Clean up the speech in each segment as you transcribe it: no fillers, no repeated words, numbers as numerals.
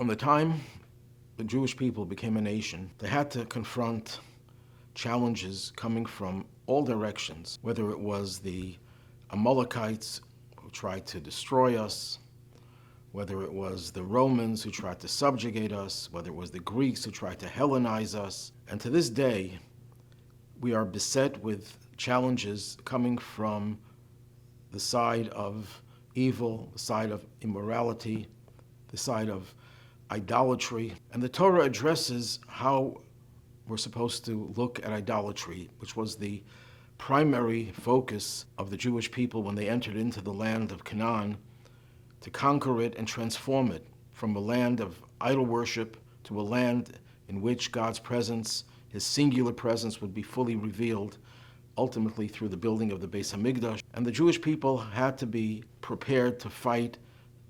From the time the Jewish people became a nation, they had to confront challenges coming from all directions, whether it was the Amalekites who tried to destroy us, whether it was the Romans who tried to subjugate us, whether it was the Greeks who tried to Hellenize us. And to this day, we are beset with challenges coming from the side of evil, the side of immorality, the side of idolatry. And the Torah addresses how we're supposed to look at idolatry, which was the primary focus of the Jewish people when they entered into the land of Canaan, to conquer it and transform it from a land of idol worship to a land in which God's presence, his singular presence, would be fully revealed, ultimately through the building of the Beis Hamikdash. And the Jewish people had to be prepared to fight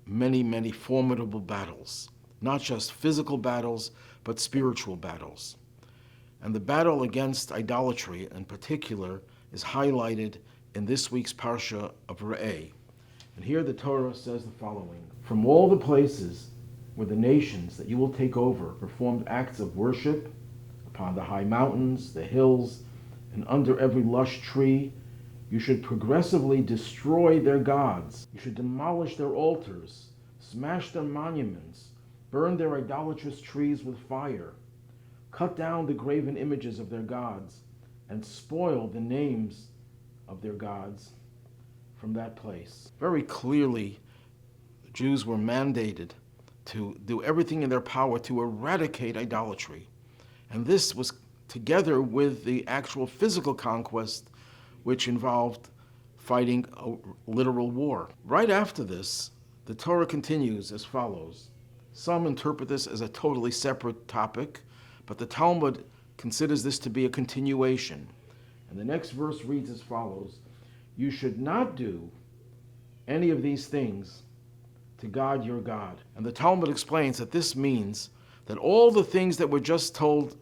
many, many formidable battles, not just physical battles, but spiritual battles. And the battle against idolatry in particular is highlighted in this week's Parsha of Rabbi. And here the Torah says the following: from all the places where the nations that you will take over performed acts of worship, upon the high mountains, the hills, and under every lush tree, you should progressively destroy their gods. You should demolish their altars, smash their monuments, burn their idolatrous trees with fire, cut down the graven images of their gods, and spoil the names of their gods from that place. Very clearly, the Jews were mandated to do everything in their power to eradicate idolatry. And this was together with the actual physical conquest, which involved fighting a literal war. Right after this, the Torah continues as follows. Some interpret this as a totally separate topic, but the Talmud considers this to be a continuation. And the next verse reads as follows: you should not do any of these things to God your God. And the Talmud explains that this means that all the things that were just told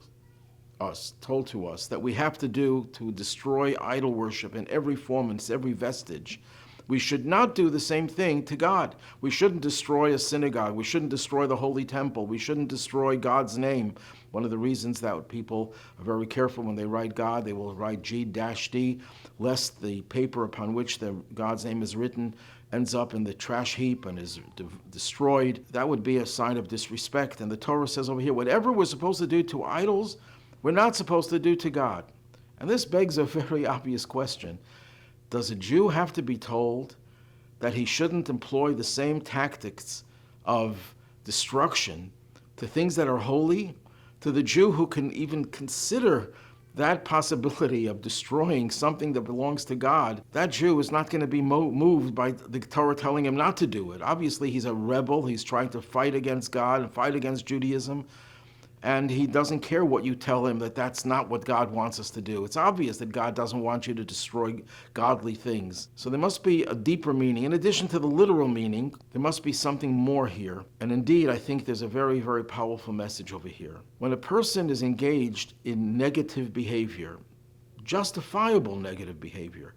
to us that we have to do to destroy idol worship in every form and every vestige, we should not do the same thing to God. We shouldn't destroy a synagogue. We shouldn't destroy the Holy Temple. We shouldn't destroy God's name. One of the reasons that people are very careful when they write God, they will write G-D, lest the paper upon which God's name is written ends up in the trash heap and is destroyed. That would be a sign of disrespect. And the Torah says over here, whatever we're supposed to do to idols, we're not supposed to do to God. And this begs a very obvious question. Does a Jew have to be told that he shouldn't employ the same tactics of destruction to things that are holy? To the Jew who can even consider that possibility of destroying something that belongs to God, that Jew is not going to be moved by the Torah telling him not to do it. Obviously, he's a rebel. He's trying to fight against God and fight against Judaism. And he doesn't care what you tell him, that that's not what God wants us to do. It's obvious that God doesn't want you to destroy godly things. So there must be a deeper meaning. In addition to the literal meaning, there must be something more here. And indeed, I think there's a very, very powerful message over here. When a person is engaged in negative behavior, justifiable negative behavior,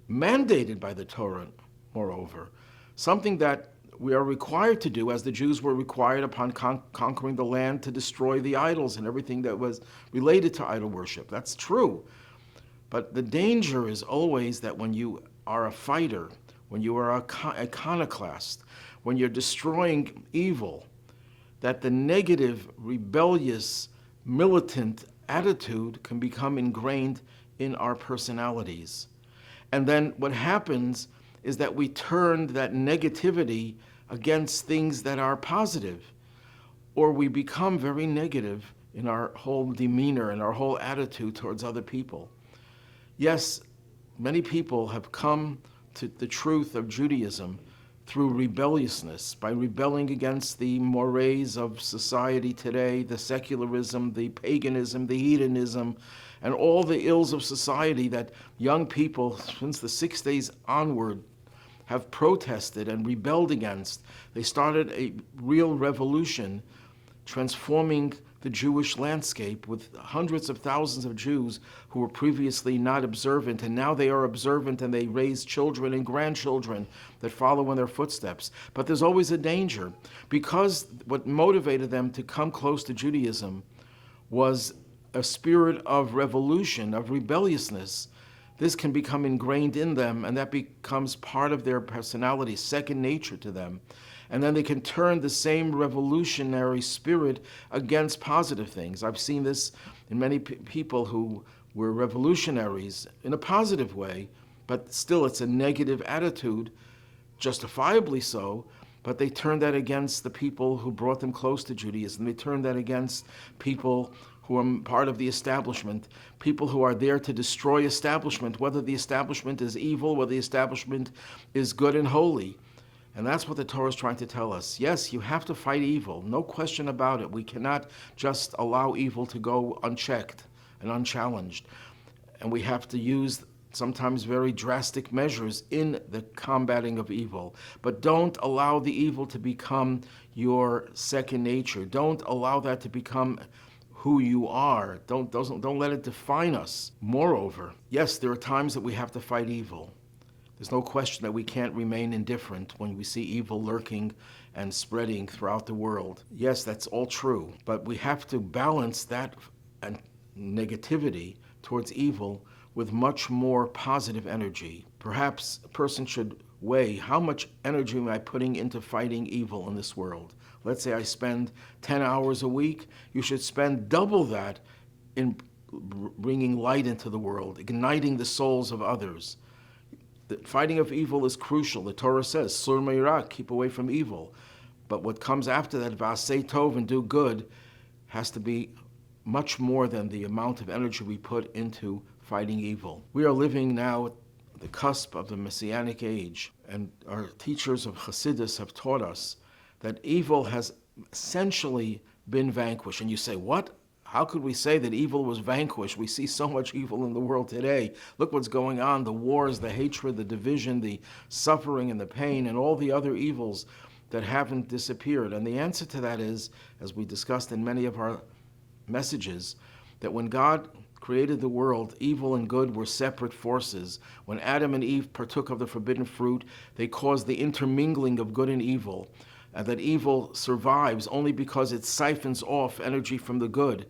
mandated by the Torah, moreover, something that we are required to do, as the Jews were required upon conquering the land to destroy the idols and everything that was related to idol worship. That's true. But the danger is always that when you are a fighter, when you are a iconoclast, when you're destroying evil, that the negative, rebellious, militant attitude can become ingrained in our personalities. And then what happens is that we turn that negativity against things that are positive, or we become very negative in our whole demeanor and our whole attitude towards other people. Yes, many people have come to the truth of Judaism through rebelliousness, by rebelling against the mores of society today, the secularism, the paganism, the hedonism, and all the ills of society that young people, since the 60s onward, have protested and rebelled against. They started a real revolution, transforming the Jewish landscape with hundreds of thousands of Jews who were previously not observant, and now they are observant and they raise children and grandchildren that follow in their footsteps. But there's always a danger, because what motivated them to come close to Judaism was a spirit of revolution, of rebelliousness. This can become ingrained in them, and that becomes part of their personality, second nature to them. And then they can turn the same revolutionary spirit against positive things. I've seen this in many people who were revolutionaries in a positive way, but still it's a negative attitude, justifiably so, but they turn that against the people who brought them close to Judaism. They turn that against people who are part of the establishment, people who are there to destroy establishment, whether the establishment is evil, whether the establishment is good and holy. And that's what the Torah is trying to tell us. Yes, you have to fight evil, no question about it. We cannot just allow evil to go unchecked and unchallenged. And we have to use sometimes very drastic measures in the combating of evil. But don't allow the evil to become your second nature. Don't allow that to become who you are. Don't let it define us. Moreover, yes, there are times that we have to fight evil. There's no question that we can't remain indifferent when we see evil lurking and spreading throughout the world. Yes, that's all true, but we have to balance that and negativity towards evil with much more positive energy. Perhaps a person should weigh, how much energy am I putting into fighting evil in this world? Let's say I spend 10 hours a week. You should spend double that in bringing light into the world, igniting the souls of others. The fighting of evil is crucial. The Torah says, Sur Meirak, keep away from evil. But what comes after that, V'asei Tov, and do good, has to be much more than the amount of energy we put into fighting evil. We are living now at the cusp of the Messianic age, and our teachers of Hasidus have taught us that evil has essentially been vanquished. And you say, what? How could we say that evil was vanquished? We see so much evil in the world today. Look what's going on, the wars, the hatred, the division, the suffering and the pain, and all the other evils that haven't disappeared. And the answer to that is, as we discussed in many of our messages, that when God created the world, evil and good were separate forces. When Adam and Eve partook of the forbidden fruit, they caused the intermingling of good and evil. And that evil survives only because it siphons off energy from the good.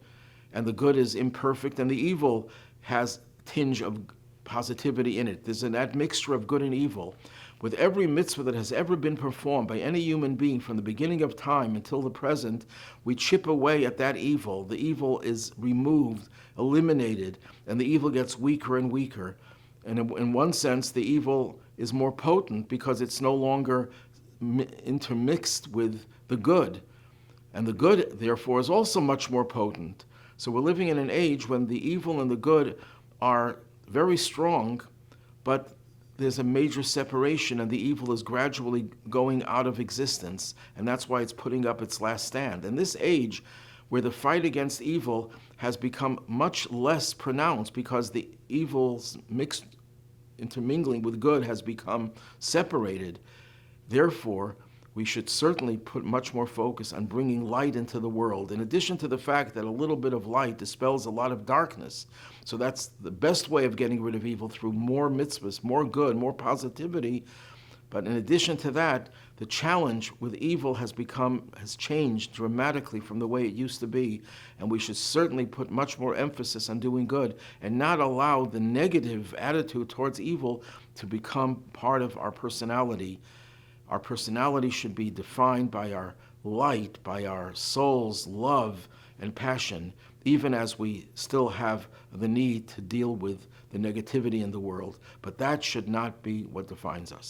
And the good is imperfect, and the evil has a tinge of positivity in it. There's an admixture of good and evil. With every mitzvah that has ever been performed by any human being from the beginning of time until the present, we chip away at that evil. The evil is removed, eliminated, and the evil gets weaker and weaker. And in one sense, the evil is more potent because it's no longer intermixed with the good. And the good, therefore, is also much more potent. So we're living in an age when the evil and the good are very strong, but there's a major separation, and the evil is gradually going out of existence, and that's why it's putting up its last stand. In this age, where the fight against evil has become much less pronounced because the evil's mixed intermingling with good has become separated, therefore, we should certainly put much more focus on bringing light into the world, in addition to the fact that a little bit of light dispels a lot of darkness. So that's the best way of getting rid of evil, through more mitzvahs, more good, more positivity. But in addition to that, the challenge with evil has changed dramatically from the way it used to be, and we should certainly put much more emphasis on doing good and not allow the negative attitude towards evil to become part of our personality. Our personality should be defined by our light, by our soul's love and passion, even as we still have the need to deal with the negativity in the world. But that should not be what defines us.